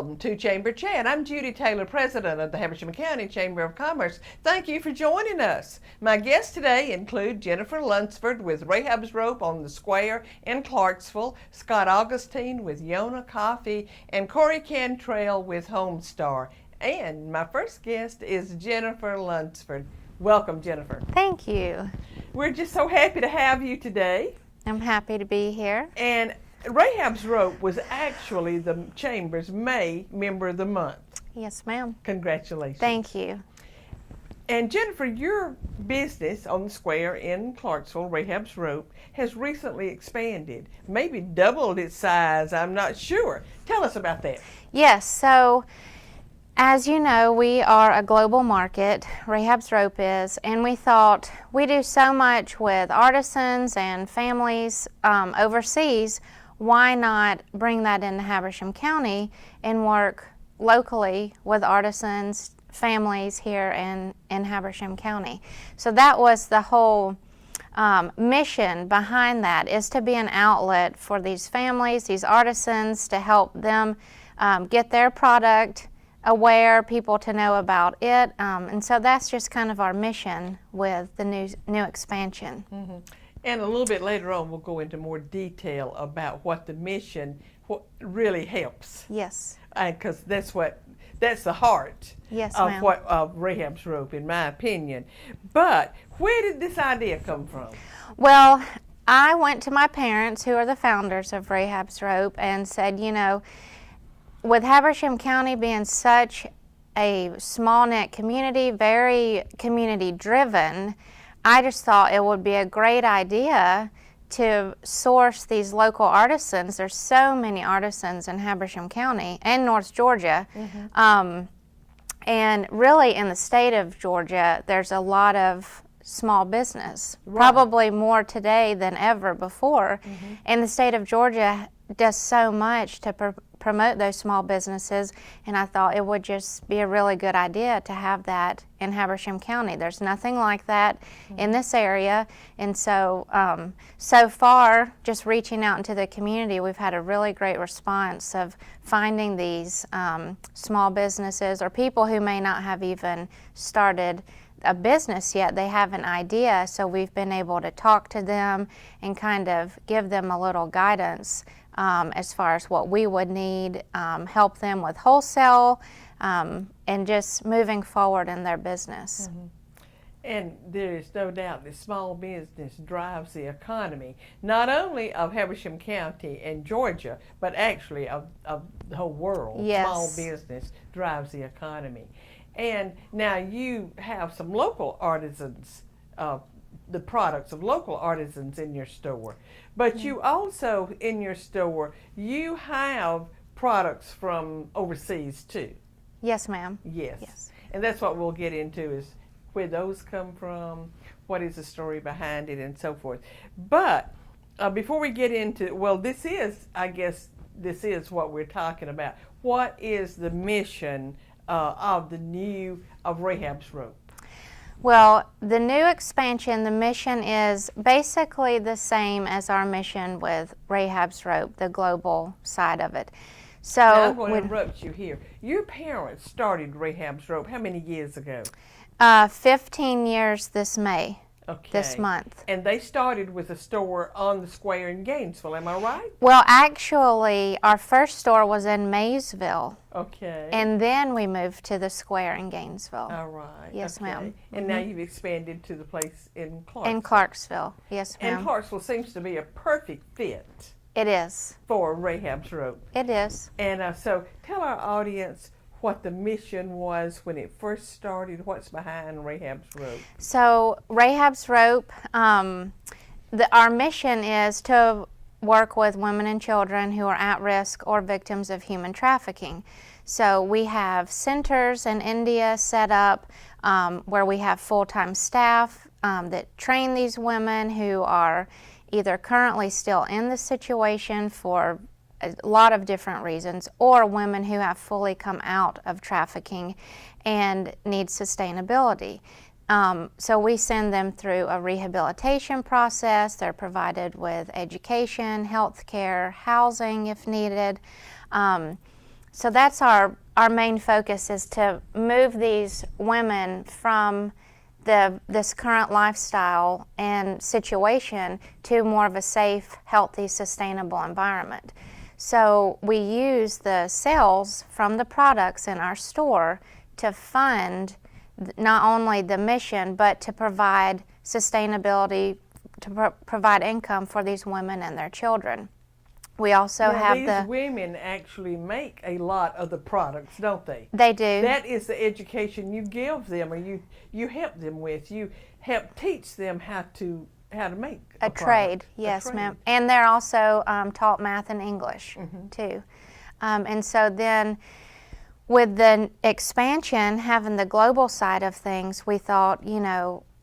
Welcome to Chamber Chat. I'm Judy Taylor, President of the Habersham County Chamber of Commerce. Thank you for joining us. My guests today include Jennifer Lunsford with Rahab's Rope on the Square in Clarksville, Scott Augustine with Yona Coffee, and Corey Cantrell with Homestar. And my first guest is Jennifer Lunsford. Welcome, Jennifer. Thank you. We're just so happy to have you today. I'm happy to be here. And Rahab's Rope was actually the Chamber's May Member of the Month. Yes, ma'am. Congratulations. Thank you. And Jennifer, your business on the square in Clarksville, Rahab's Rope, has recently expanded, maybe doubled its size, I'm not sure. Tell us about that. Yes, so as you know, we are a global market, Rahab's Rope is, and we thought we do so much with artisans and families overseas. Why not bring that into Habersham County and work locally with artisans, families here in Habersham County? So that was the whole mission behind that, is to be an outlet for these families, these artisans, to help them get their product aware, people to know about it. And so that's just kind of our mission with the new expansion. Mm-hmm. And a little bit later on, we'll go into more detail about what the mission really helps. Yes. Because that's the heart Yes, of ma'am. of Rahab's Rope, in my opinion. But where did this idea come from? Well, I went to my parents, who are the founders of Rahab's Rope, and said, you know, with Habersham County being such a small-knit community, very community-driven, I just thought it would be a great idea to source these local artisans. There's so many artisans in Habersham County and North Georgia. Mm-hmm. And really in the state of Georgia, there's a lot of small business, right. Probably more today than ever before. Mm-hmm. And the state of Georgia does so much to promote those small businesses, and I thought it would just be a really good idea to have that in Habersham County. There's nothing like that in this area, and so so far, just reaching out into the community, we've had a really great response of finding these small businesses or people who may not have even started a business yet. They have an idea, so we've been able to talk to them and kind of give them a little guidance as far as what we would need, help them with wholesale, and just moving forward in their business. Mm-hmm. And there is no doubt that small business drives the economy, not only of Habersham County and Georgia, but actually of the whole world. Yes. Small business drives the economy. And now you have some local artisans, the products of local artisans in your store. But you also, in your store, you have products from overseas too. Yes, ma'am. Yes. And that's what we'll get into, is where those come from, what is the story behind it, and so forth. But before we get into, well, this is what we're talking about. What is the mission of Rahab's Rope? Well, the new expansion, the mission is basically the same as our mission with Rahab's Rope, the global side of it. So now I'm going to interrupt you here. Your parents started Rahab's Rope how many years ago? 15 years this May. Okay. This month. And they started with a store on the square in Gainesville, am I right? Well, actually, our first store was in Maysville. Okay. And then we moved to the square in Gainesville. All right. Yes, okay. ma'am. And now you've expanded to the place in Clarksville. In Clarksville, yes, ma'am. And Clarksville seems to be a perfect fit. It is. For Rahab's Rope. It is. And so tell our audience what the mission was when it first started, what's behind Rahab's Rope. So Rahab's Rope, our mission is to work with women and children who are at risk or victims of human trafficking. So we have centers in India set up where we have full-time staff that train these women who are either currently still in the situation for a lot of different reasons, or women who have fully come out of trafficking and need sustainability. So we send them through a rehabilitation process. They're provided with education, health care, housing if needed. So that's our main focus, is to move these women from this current lifestyle and situation to more of a safe, healthy, sustainable environment. So we use the sales from the products in our store to fund not only the mission, but to provide sustainability, to provide income for these women and their children. We also have these women actually make a lot of the products, don't they? They do. That is the education you give them, or you help them with. You help teach them how to make a trade. Yes, ma'am. And they're also taught math and English too. And so then, with the expansion, having the global side of things, we thought,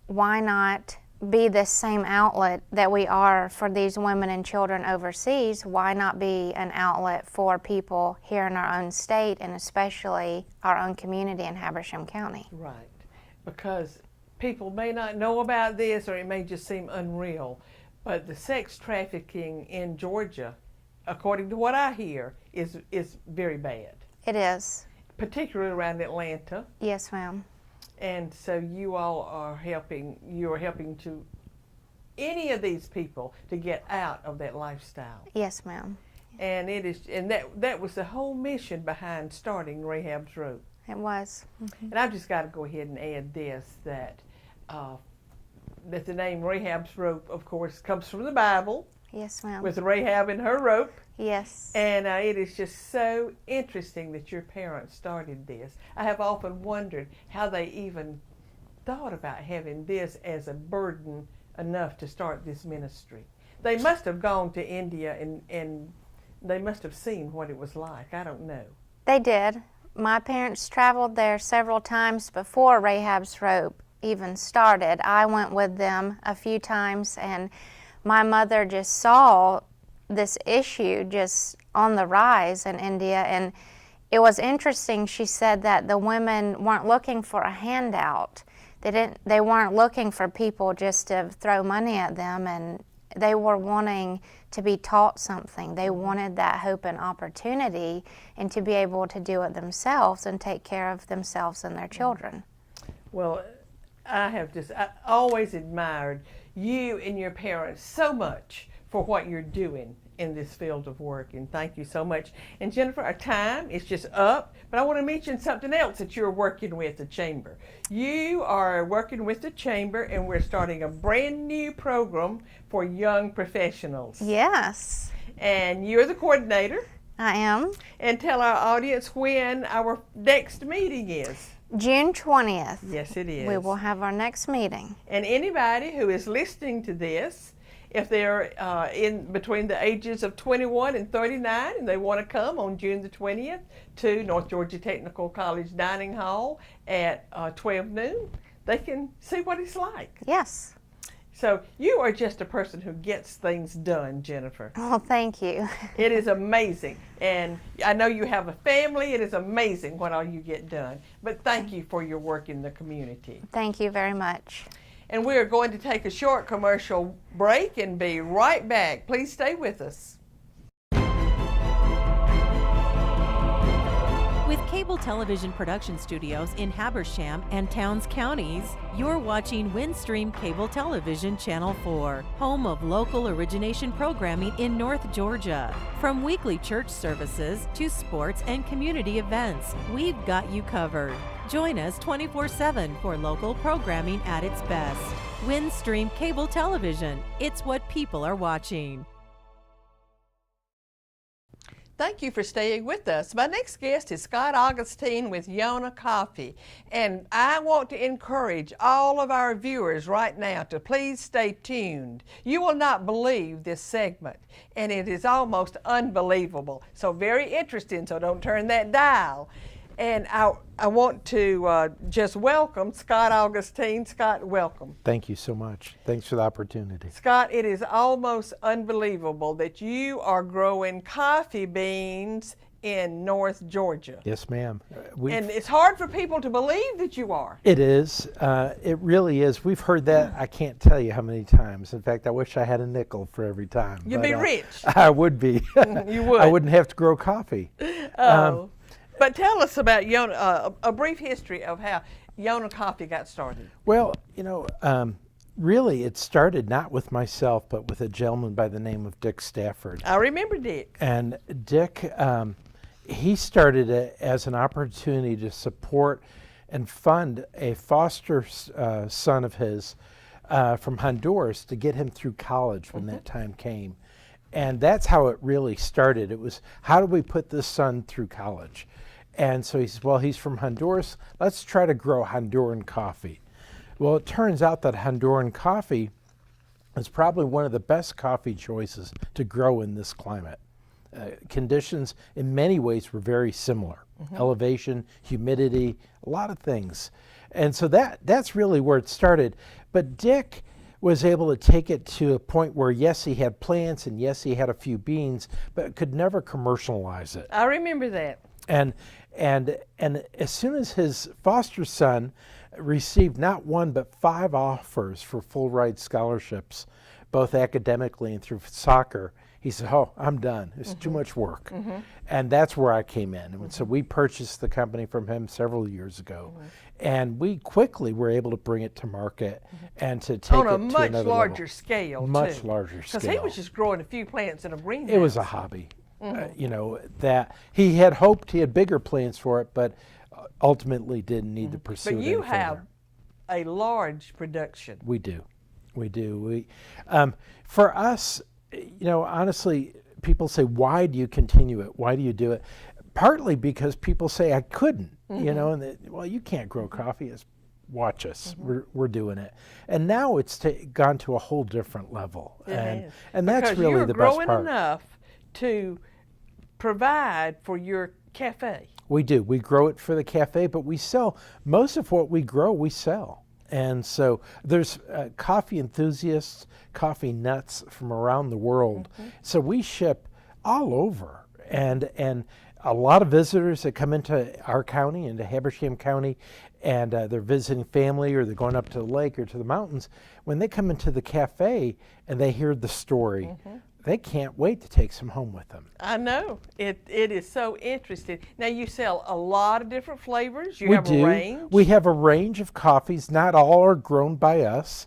why not be the same outlet that we are for these women and children overseas? Why not be an outlet for people here in our own state, and especially our own community in Habersham County? Right, because people may not know about this, or it may just seem unreal, but the sex trafficking in Georgia, according to what I hear, is very bad. It is. Particularly around Atlanta. Yes, ma'am. And so you all are helping to any of these people to get out of that lifestyle. Yes, ma'am. And that was the whole mission behind starting Rahab's Rope. It was. And I've just got to go ahead and add this, that the name Rahab's Rope, of course, comes from the Bible. Yes, ma'am. With Rahab and her rope. Yes. And it is just so interesting that your parents started this. I have often wondered how they even thought about having this as a burden enough to start this ministry. They must have gone to India and they must have seen what it was like. I don't know. They did. My parents traveled there several times before Rahab's Rope even started. I went with them a few times, and my mother just saw this issue just on the rise in India, and it was interesting. She said that the women weren't looking for a handout. They weren't looking for people just to throw money at them, and they were wanting to be taught something. They wanted that hope and opportunity, and to be able to do it themselves and take care of themselves and their children. Well, I always admired you and your parents so much for what you're doing in this field of work, and thank you so much. And Jennifer, our time is just up, but I want to mention something else that you're working with the Chamber. You are working with the Chamber, and we're starting a brand new program for young professionals. Yes. And you're the coordinator. I am. And tell our audience when our next meeting is. June 20th. Yes, it is. We will have our next meeting. And anybody who is listening to this, if they're in between the ages of 21 and 39 and they want to come on June the 20th to North Georgia Technical College Dining Hall at 12 noon, they can see what it's like. Yes. So you are just a person who gets things done, Jennifer. Oh, thank you. It is amazing. And I know you have a family. It is amazing what all you get done. But thank you for your work in the community. Thank you very much. And we are going to take a short commercial break and be right back. Please stay with us. With cable television production studios in Habersham and Towns counties, you're watching Windstream Cable Television Channel 4, home of local origination programming in North Georgia. From weekly church services to sports and community events, we've got you covered. Join us 24/7 for local programming at its best. Windstream Cable Television, it's what people are watching. Thank you for staying with us. My next guest is Scott Augustine with Yona Coffee. And I want to encourage all of our viewers right now to please stay tuned. You will not believe this segment, and it is almost unbelievable. So very interesting, so don't turn that dial. And I want to just welcome Scott Augustine. Scott, welcome. Thank you so much. Thanks for the opportunity. Scott, it is almost unbelievable that you are growing coffee beans in North Georgia. Yes, ma'am. And it's hard for people to believe that you are. It is. It really is. We've heard that I can't tell you how many times. In fact, I wish I had a nickel for every time. You'd be rich. I would be. You would. I wouldn't have to grow coffee. Oh. But tell us about Yona, a brief history of how Yona Coffee got started. Well, really it started not with myself, but with a gentleman by the name of Dick Stafford. I remember Dick. And Dick, he started it as an opportunity to support and fund a foster son of his from Honduras to get him through college when that time came. And that's how it really started. It was, how do we put this son through college? And so he says, well, he's from Honduras. Let's try to grow Honduran coffee. Well, it turns out that Honduran coffee is probably one of the best coffee choices to grow in this climate. Conditions in many ways were very similar. Elevation, humidity, a lot of things. And so that's really where it started. But Dick was able to take it to a point where, yes, he had plants and yes, he had a few beans, but could never commercialize it. I remember that. And as soon as his foster son received not one but 5 offers for full ride scholarships, both academically and through soccer, he said, oh, I'm done. It's too much work. And that's where I came in. And so we purchased the company from him several years ago. And we quickly were able to bring it to market and to take on it a to much another larger level. scale, Much too. larger scale. Because he was just growing a few plants in a greenhouse. It was a hobby. That he had hoped he had bigger plans for it, but ultimately didn't need to pursue it But any you further. have a large production. We do. For us, honestly, people say, why do you continue it? Why do you do it? Partly because people say I couldn't, and well, you can't grow coffee. It's, watch us. We're doing it. And now it's gone to a whole different level. And that's because really you're the best growing part. enough to provide for your cafe. We do. We grow it for the cafe, but we sell most of what we grow. We sell, and so there's coffee enthusiasts, coffee nuts from around the world. So we ship all over, and a lot of visitors that come into our county, into Habersham County, and they're visiting family or they're going up to the lake or to the mountains. When they come into the cafe and they hear the story, they can't wait to take some home with them. I know. It is so interesting. Now, you sell a lot of different flavors. You We have do. a range. We have a range of coffees. Not all are grown by us.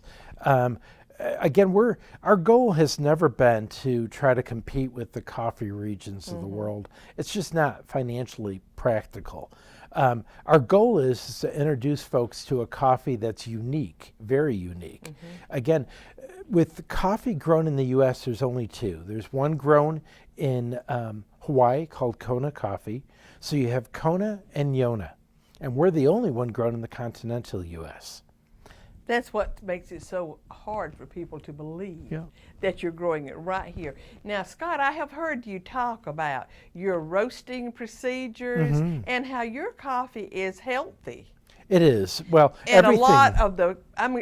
Again, our goal has never been to try to compete with the coffee regions of the world. It's just not financially practical. Our goal is to introduce folks to a coffee that's unique, very unique. Again, with coffee grown in the U.S., there's only 2. There's one grown in Hawaii called Kona coffee. So you have Kona and Yona. And we're the only one grown in the continental U.S. That's what makes it so hard for people to believe that you're growing it right here. Now, Scott, I have heard you talk about your roasting procedures and how your coffee is healthy. It is. Well, And everything. a lot of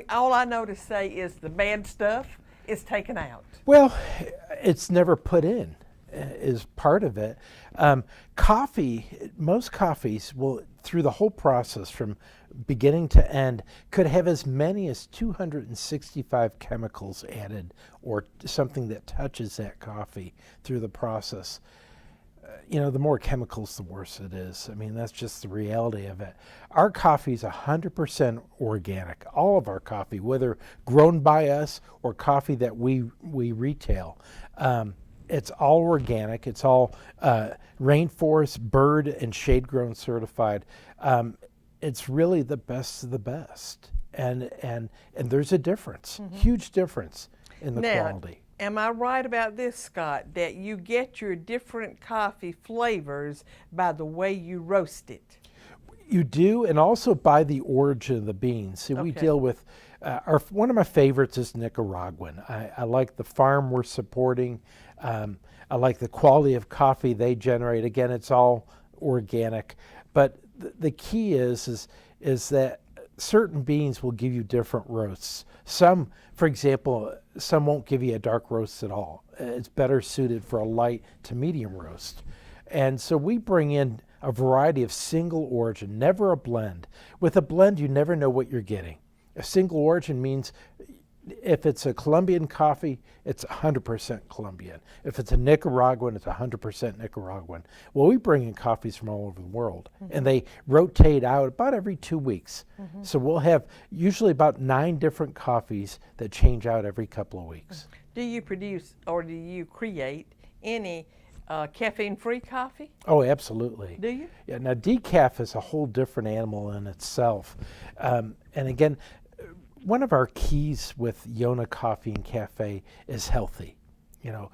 all I know to say is the bad stuff is taken out. Well, it's never put in, is part of it. Coffee, most coffees will, through the whole process from beginning to end, could have as many as 265 chemicals added or something that touches that coffee through the process. The more chemicals, the worse it is. I mean, that's just the reality of it. Our coffee is 100% organic. All of our coffee, whether grown by us or coffee that we retail, it's all organic. It's all rainforest, bird, and shade-grown certified. It's really the best of the best, and there's a difference, huge difference in the quality. Am I right about this, Scott, that you get your different coffee flavors by the way you roast it? You do, and also by the origin of the beans. See, we deal with, one of my favorites is Nicaraguan. I like the farm we're supporting. I like the quality of coffee they generate. Again, it's all organic. But the key is that certain beans will give you different roasts. Some, for example, some won't give you a dark roast at all. It's better suited for a light to medium roast. And so we bring in a variety of single origin, never a blend. With a blend, you never know what you're getting. A single origin means If it's a Colombian coffee, it's 100% Colombian. If it's a Nicaraguan, it's 100% Nicaraguan. Well, we bring in coffees from all over the world, and they rotate out about every 2 weeks. So we'll have usually about 9 different coffees that change out every couple of weeks. Do you produce or do you create any caffeine-free coffee? Oh, absolutely. Do you? Yeah. Now, decaf is a whole different animal in itself, and again, one of our keys with Yona Coffee and Cafe is healthy. You know,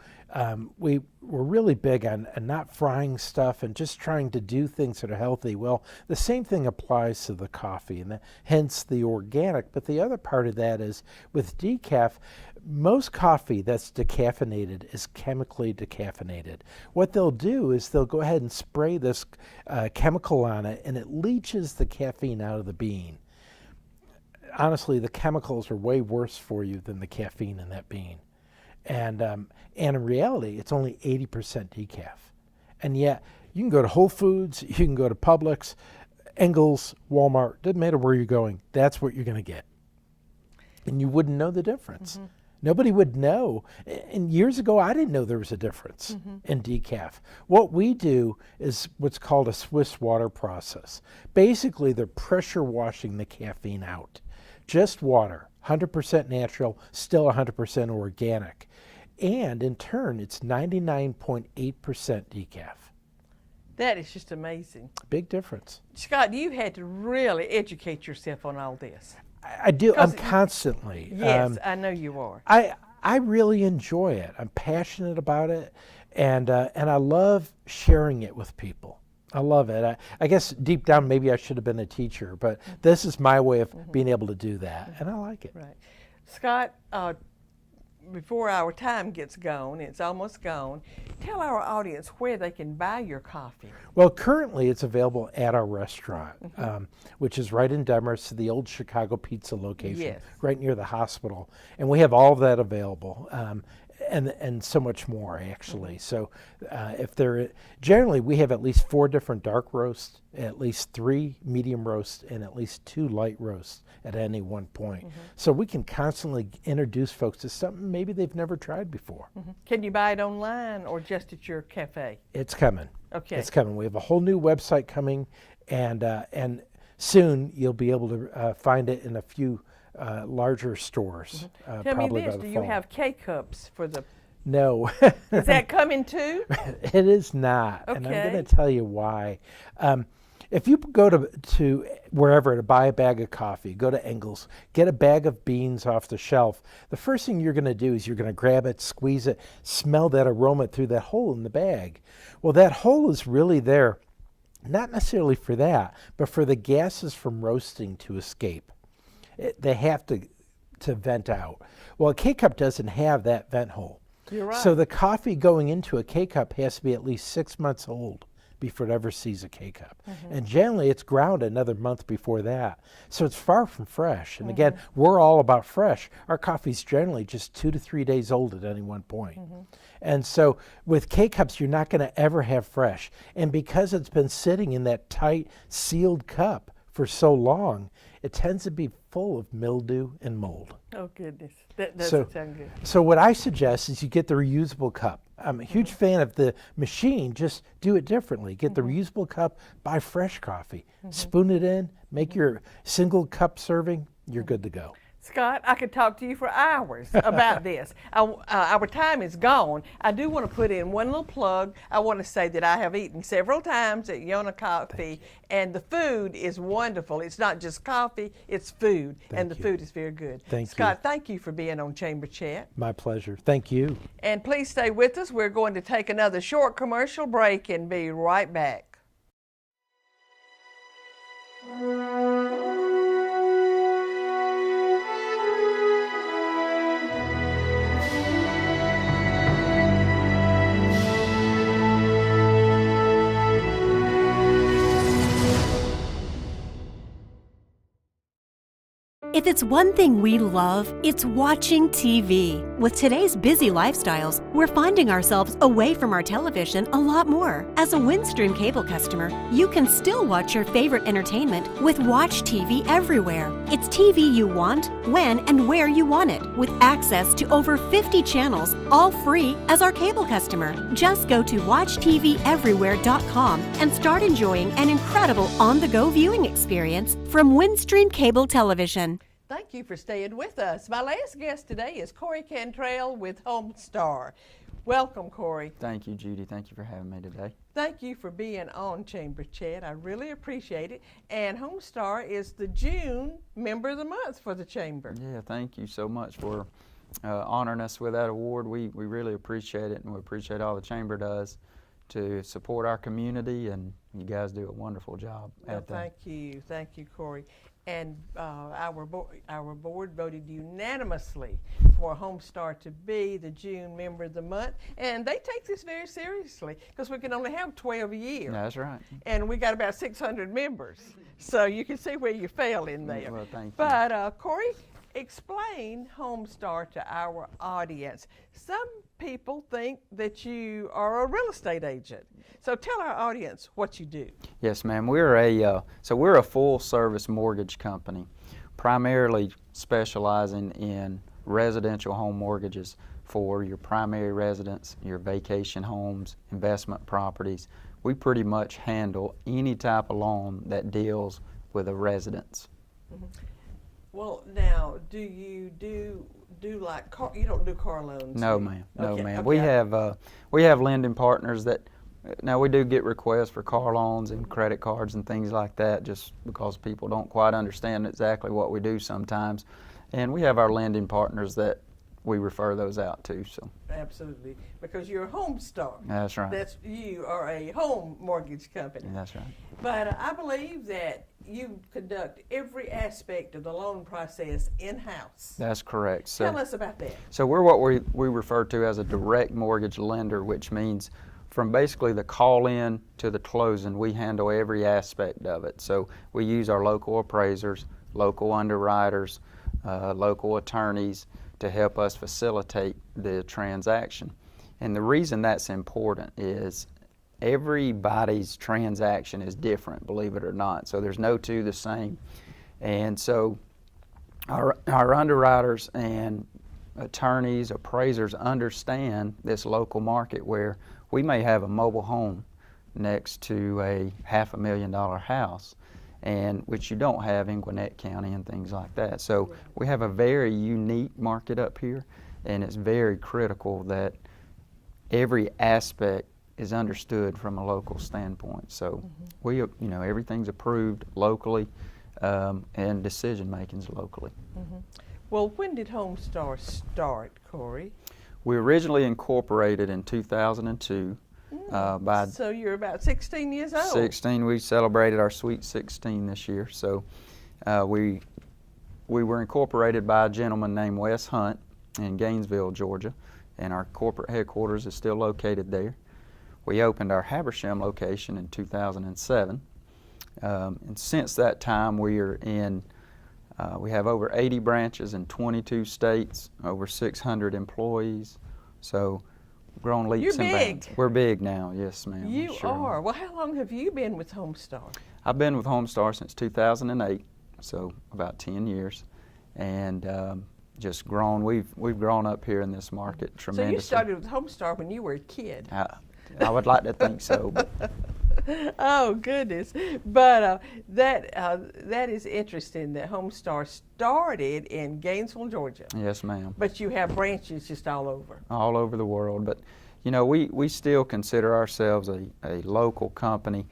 we're really big on not frying stuff and just trying to do things that are healthy. Well, the same thing applies to the coffee, and hence the organic. But the other part of that is with decaf, most coffee that's decaffeinated is chemically decaffeinated. What they'll do is they'll go ahead and spray this chemical on it, and it leaches the caffeine out of the bean. Honestly, the chemicals are way worse for you than the caffeine in that bean. And in reality, it's only 80% decaf. And yet, you can go to Whole Foods, you can go to Publix, Ingles, Walmart, doesn't matter where you're going, that's what you're going to get. And you wouldn't know the difference. Nobody would know. And years ago, I didn't know there was a difference in decaf. What we do is what's called a Swiss water process. Basically, they're pressure washing the caffeine out. Just water, 100% natural, still 100% organic. And in turn, it's 99.8% decaf. That is just amazing. Big difference. Scott, you had to really educate yourself on all this. I do. I'm 'Cause constantly. Yes, I know you are. I really enjoy it. I'm passionate about it, and I love sharing it with people. I love it. I guess deep down, maybe I should have been a teacher, but this is my way of being able to do that, and I like it. Right. Scott, before our time gets gone, it's almost gone, tell our audience where they can buy your coffee. Well, currently it's available at our restaurant, which is right in Demorest, the old Chicago Pizza location, Yes. right near the hospital. And we have all of that available. And so much more, actually. So generally we have at least 4 different dark roasts, at least 3 medium roasts, and at least 2 light roasts at any one point. So we can constantly introduce folks to something maybe they've never tried before. Can you buy it online or just at your cafe? It's coming. Okay. It's coming. We have a whole new website coming, and soon you'll be able to find it in a few larger stores. Tell me probably this, by the do fall. you have K-cups for the, No. is that coming too? It is not, and I'm Okay. going to tell you why. If you go to wherever to buy a bag of coffee, go to Ingles, get a bag of beans off the shelf, the first thing you're going to do is you're going to grab it, squeeze it, smell that aroma through that hole in the bag. Well, that hole is really there, not necessarily for that, but for the gases from roasting to escape. They have to vent out. Well, a K-cup doesn't have that vent hole. You're right. So the coffee going into a K-cup has to be at least 6 months old before it ever sees a K-cup. And generally it's ground another month before that. So it's far from fresh. And again, we're all about fresh. Our coffee's generally just 2 to 3 days old at any one point. And so with K-cups, you're not going to ever have fresh. And because it's been sitting in that tight, sealed cup for so long, it tends to be full of mildew and mold. Oh, goodness. That doesn't sound good. So what I suggest is you get the reusable cup. I'm a huge fan of the machine. Just do it differently. Get the reusable cup, buy fresh coffee, spoon it in, make your single cup serving, you're good to go. Scott, I could talk to you for hours about this. Our time is gone. I do want to put in one little plug. I want to say that I have eaten several times at Yona Coffee, and the food is wonderful. It's not just coffee, it's food, and the food is very good. Thank you. Scott, thank you for being on Chamber Chat. My pleasure. Thank you. And please stay with us. We're going to take another short commercial break and be right back. If it's one thing we love, it's watching TV. With today's busy lifestyles, we're finding ourselves away from our television a lot more. As a Windstream cable customer, you can still watch your favorite entertainment with Watch TV Everywhere. It's TV you want, when and where you want it, with access to over 50 channels, all free as our cable customer. Just go to watchTVEverywhere.com and start enjoying an incredible on-the-go viewing experience from Windstream Cable Television. Thank you for staying with us. My last guest today is Corey Cantrell with Homestar. Welcome, Corey. Thank you, Judy. Thank you for having me today. Thank you for being on Chamber Chat. I really appreciate it. And Homestar is the June Member of the Month for the Chamber. Yeah, thank you so much for honoring us with that award. We really appreciate it, and we appreciate all the Chamber does to support our community, and you guys do a wonderful job at that. Thank you, Corey. And our board voted unanimously for Homestar to be the June Member of the Month, and they take this very seriously because we can only have 12 a year. That's right. And we got about 600 members, so you can see where you fell in there. Well, thank you. But Corey, explain Homestar to our audience. Some people think that you are a real estate agent. So tell our audience what you do. Yes, ma'am. We're a full-service mortgage company, primarily specializing in residential home mortgages for your primary residence, your vacation homes, investment properties. We pretty much handle any type of loan that deals with a residence. Mm-hmm. Well, now, do you do like car? You don't do car loans? No, ma'am. No, Okay, ma'am. okay. We have lending partners that. Now we do get requests for car loans and credit cards and things like that, just because people don't quite understand exactly what we do sometimes, and we have our lending partners that we refer those out to. So. Absolutely, because you're a Homestar. That's right. You are a home mortgage company. That's right. But I believe that you conduct every aspect of the loan process in-house. That's correct. So, Tell us about that. So we're what we refer to as a direct mortgage lender, which means from basically the call-in to the closing, we handle every aspect of it. So we use our local appraisers, local underwriters, local attorneys to help us facilitate the transaction. And the reason that's important is everybody's transaction is different, believe it or not. So there's no two the same. And so our underwriters and attorneys, appraisers understand this local market where we may have a mobile home next to a $500,000 house, and which you don't have in Gwinnett County and things like that. So we have a very unique market up here, and it's very critical that every aspect is understood from a local standpoint. So we, everything's approved locally, and decision making's locally. Well, when did Homestar start, Corey? We originally incorporated in 2002. So you're about 16 years old. 16. We celebrated our sweet 16 this year. So we were incorporated by a gentleman named Wes Hunt in Gainesville, Georgia, and our corporate headquarters is still located there. We opened our Habersham location in 2007, and since that time we have over 80 branches in 22 states, over 600 employees. So grown leaps and bounds. Big. We're big now, yes, ma'am. You sure are. Well, how long have you been with Homestar? I've been with Homestar since 2008, so about 10 years, and just grown. We've grown up here in this market tremendously. So you started with Homestar when you were a kid. I would like to think so. Oh goodness! But that is interesting that Homestar started in Gainesville, Georgia. Yes, ma'am. But you have branches just all over. All over the world, but we still consider ourselves a local company.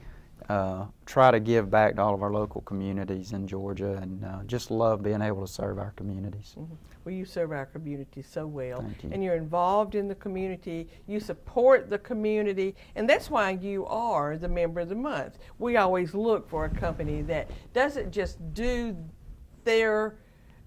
Try to give back to all of our local communities in Georgia, and just love being able to serve our communities. Well, you serve our community so well, Thank you. and you're involved in the community. You support the community, and that's why you are the Member of the Month. We always look for a company that doesn't just do their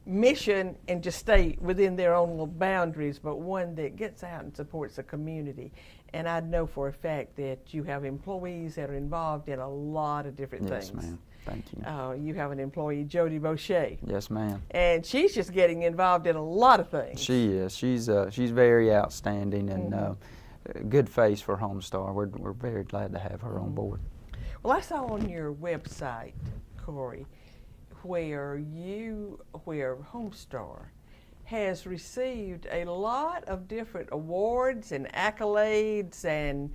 mission and just stay within their own little boundaries, but one that gets out and supports the community. And I know for a fact that you have employees that are involved in a lot of different Yes, things. ma'am. Thank you. You have an employee, Jody Boucher, Yes, ma'am. and she's just getting involved in a lot of things. She is. She's very outstanding and good face for Homestar. We're very glad to have her on board. Well, I saw on your website, Corey, where Homestar has received a lot of different awards and accolades and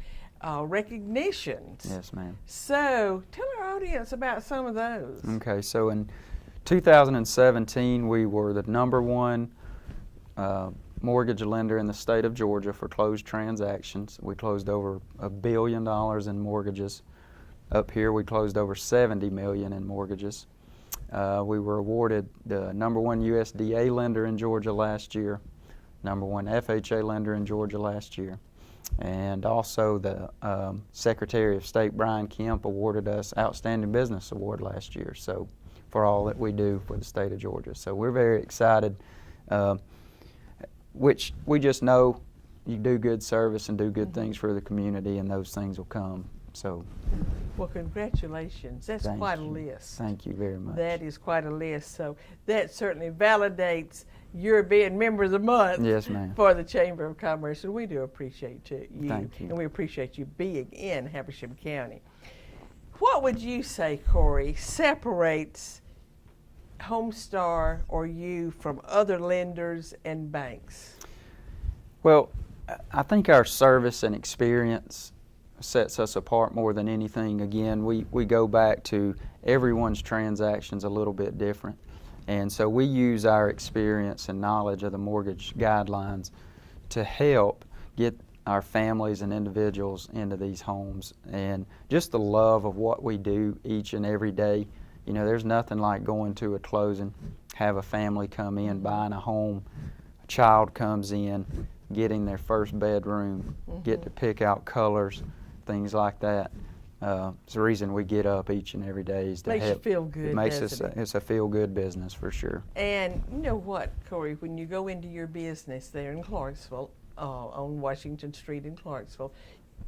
recognitions. Yes, ma'am. So tell our audience about some of those. Okay, so in 2017, we were the #1 mortgage lender in the state of Georgia for closed transactions. We closed over $1 billion in mortgages. Up here, we closed over $70 million in mortgages. We were awarded the #1 USDA lender in Georgia last year, #1 FHA lender in Georgia last year, and also the Secretary of State Brian Kemp awarded us Outstanding Business Award last year. So, for all that we do for the state of Georgia, so we're very excited. Which we just know, you do good service and do good things for the community, and those things will come. So, well, congratulations. That's Thank quite a you. list. Thank you very much. That is quite a list. So that certainly validates your being member of the month Yes, ma'am. for the Chamber of Commerce, and we do appreciate you. Thank you. And we appreciate you being in Habersham County. What would you say, Corey, separates Homestar or you from other lenders and banks? Well, I think our service and experience sets us apart more than anything. Again, we go back to everyone's transactions a little bit different. And so we use our experience and knowledge of the mortgage guidelines to help get our families and individuals into these homes. And just the love of what we do each and every day. You know, there's nothing like going to a closing, have a family come in, buying a home, a child comes in, getting their first bedroom, get to pick out colors, things like that. It's the reason we get up each and every day is to Makes you help. feel good, It makes doesn't it? it's a feel-good business for sure. And you know what, Corey, when you go into your business there in Clarksville, on Washington Street in Clarksville,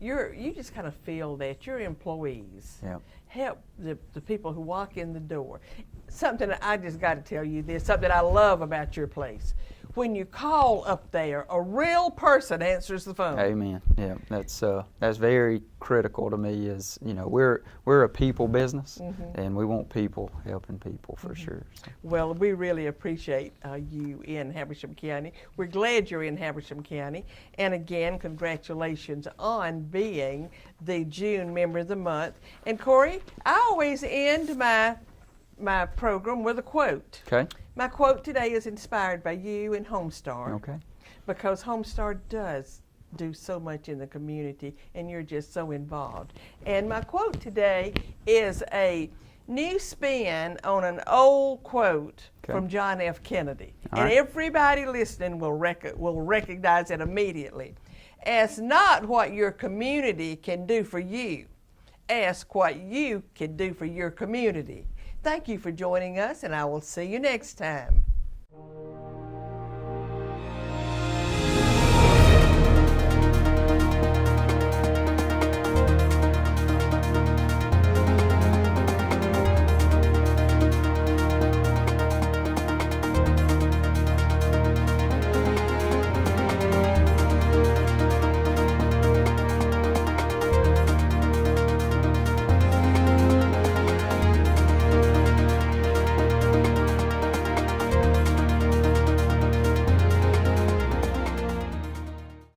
you just kind of feel that your employees Yep. help the people who walk in the door. Something that I just got to tell you this, something I love about your place. When you call up there, a real person answers the phone. Amen. Yeah, that's very critical to me. Is, you know, we're a people business, and we want people helping people for sure. So. Well, we really appreciate you in Habersham County. We're glad you're in Habersham County. And again, congratulations on being the June Member of the Month. And Corey, I always end my program with a quote. Okay. My quote today is inspired by you and Homestar. Okay. Because Homestar does do so much in the community, and you're just so involved. And my quote today is a new spin on an old quote from John F. Kennedy. All And right. everybody listening will recognize it immediately. Ask not what your community can do for you. Ask what you can do for your community. Thank you for joining us, and I will see you next time.